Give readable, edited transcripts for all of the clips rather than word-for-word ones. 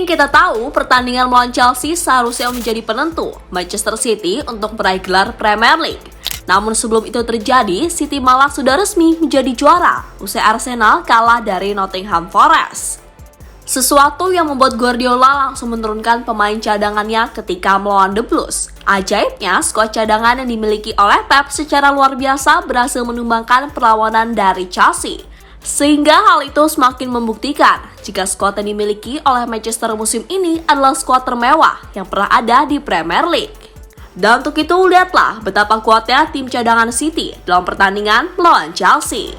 kita tahu pertandingan melawan Chelsea seharusnya menjadi penentu Manchester City untuk meraih gelar Premier League. Namun sebelum itu terjadi, City malah sudah resmi menjadi juara usai Arsenal kalah dari Nottingham Forest. Sesuatu yang membuat Guardiola langsung menurunkan pemain cadangannya ketika melawan The Blues. Ajaibnya, skuad cadangan yang dimiliki oleh Pep secara luar biasa berhasil menumbangkan perlawanan dari Chelsea. Sehingga hal itu semakin membuktikan jika skuad yang dimiliki oleh Manchester musim ini adalah skuad termewah yang pernah ada di Premier League. Dan untuk itu lihatlah betapa kuatnya tim cadangan City dalam pertandingan melawan Chelsea.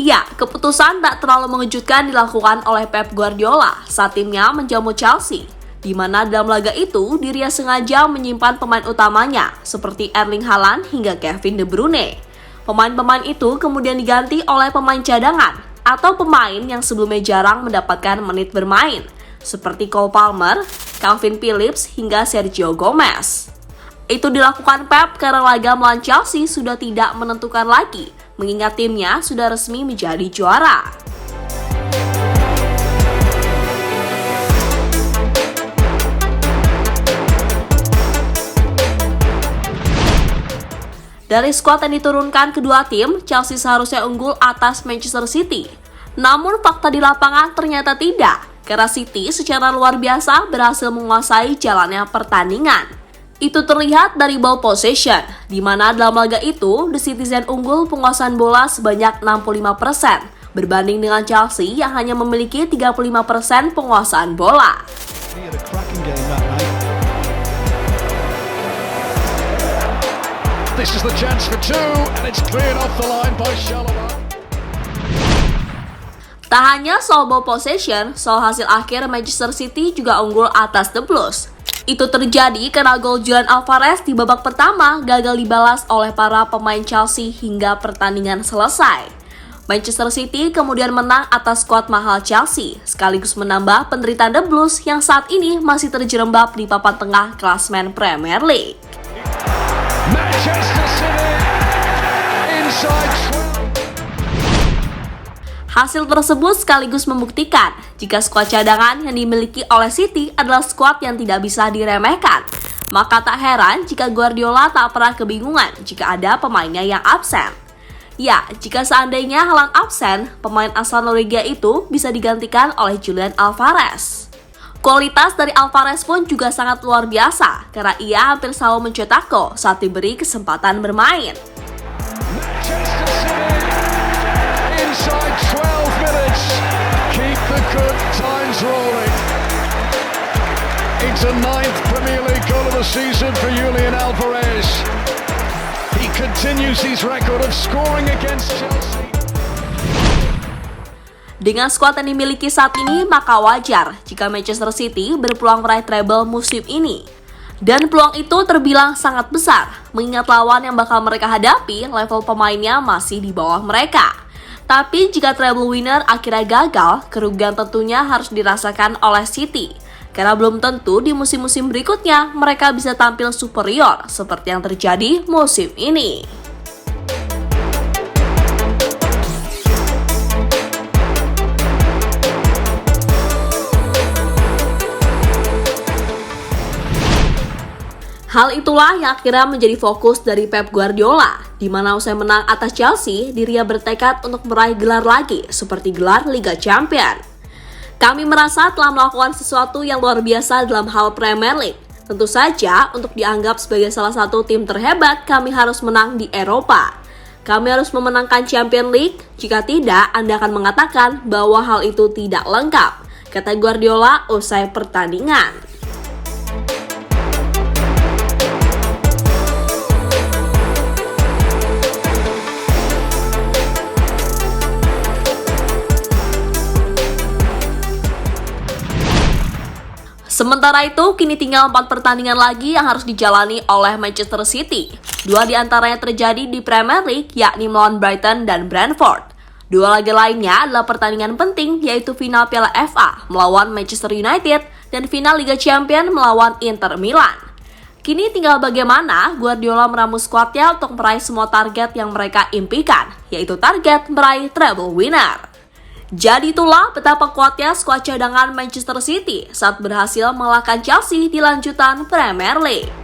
Ya, keputusan tak terlalu mengejutkan dilakukan oleh Pep Guardiola saat timnya menjamu Chelsea, di mana dalam laga itu dirinya sengaja menyimpan pemain utamanya seperti Erling Haaland hingga Kevin De Bruyne. Pemain-pemain itu kemudian diganti oleh pemain cadangan atau pemain yang sebelumnya jarang mendapatkan menit bermain, seperti Cole Palmer, Calvin Phillips hingga Sergio Gomez. Itu dilakukan Pep karena laga melawan Chelsea sudah tidak menentukan lagi, mengingat timnya sudah resmi menjadi juara. Dari skuad yang diturunkan kedua tim, Chelsea seharusnya unggul atas Manchester City. Namun fakta di lapangan ternyata tidak, karena City secara luar biasa berhasil menguasai jalannya pertandingan. Itu terlihat dari ball possession, di mana dalam laga itu The Citizen unggul penguasaan bola sebanyak 65%, berbanding dengan Chelsea yang hanya memiliki 35% penguasaan bola. This is the chance for two, and it's cleared off the line by Shalom. Tak hanya soal ball possession, soal hasil akhir Manchester City juga unggul atas The Blues. Itu terjadi karena gol Julian Alvarez di babak pertama gagal dibalas oleh para pemain Chelsea hingga pertandingan selesai. Manchester City kemudian menang atas skuad mahal Chelsea, sekaligus menambah penderitaan The Blues yang saat ini masih terjerembab di papan tengah klasemen Premier League. Manchester City inside. Hasil tersebut sekaligus membuktikan jika skuad cadangan yang dimiliki oleh City adalah skuad yang tidak bisa diremehkan. Maka tak heran jika Guardiola tak pernah kebingungan jika ada pemainnya yang absen. Ya, jika seandainya Haaland absen, pemain asal Norwegia itu bisa digantikan oleh Julian Alvarez. Kualitas dari Alvarez pun juga sangat luar biasa karena ia hampir selalu mencetak gol saat diberi kesempatan bermain. Inside 12 minutes, keep the good times rolling. It's a 9th Premier League goal of the season for Julian Alvarez. He continues his record of scoring against Chelsea. Dengan skuad yang dimiliki saat ini, maka wajar jika Manchester City berpeluang meraih treble musim ini. Dan peluang itu terbilang sangat besar, mengingat lawan yang bakal mereka hadapi level pemainnya masih di bawah mereka. Tapi jika treble winner akhirnya gagal, kerugian tentunya harus dirasakan oleh City. Karena belum tentu di musim-musim berikutnya mereka bisa tampil superior seperti yang terjadi musim ini. Hal itulah yang akhirnya menjadi fokus dari Pep Guardiola, di mana usai menang atas Chelsea, dirinya bertekad untuk meraih gelar lagi, seperti gelar Liga Champions. Kami merasa telah melakukan sesuatu yang luar biasa dalam hal Premier League. Tentu saja, untuk dianggap sebagai salah satu tim terhebat, kami harus menang di Eropa. Kami harus memenangkan Champions League, jika tidak, Anda akan mengatakan bahwa hal itu tidak lengkap, kata Guardiola usai pertandingan. Sementara itu, kini tinggal 4 pertandingan lagi yang harus dijalani oleh Manchester City. 2 diantaranya terjadi di Premier League, yakni melawan Brighton dan Brentford. 2 laga lainnya adalah pertandingan penting, yaitu final Piala FA melawan Manchester United dan final Liga Champions melawan Inter Milan. Kini tinggal bagaimana Guardiola meramu skuadnya untuk meraih semua target yang mereka impikan, yaitu target meraih treble winner. Jadi itulah betapa kuatnya skuad cadangan Manchester City saat berhasil mengalahkan Chelsea di lanjutan Premier League.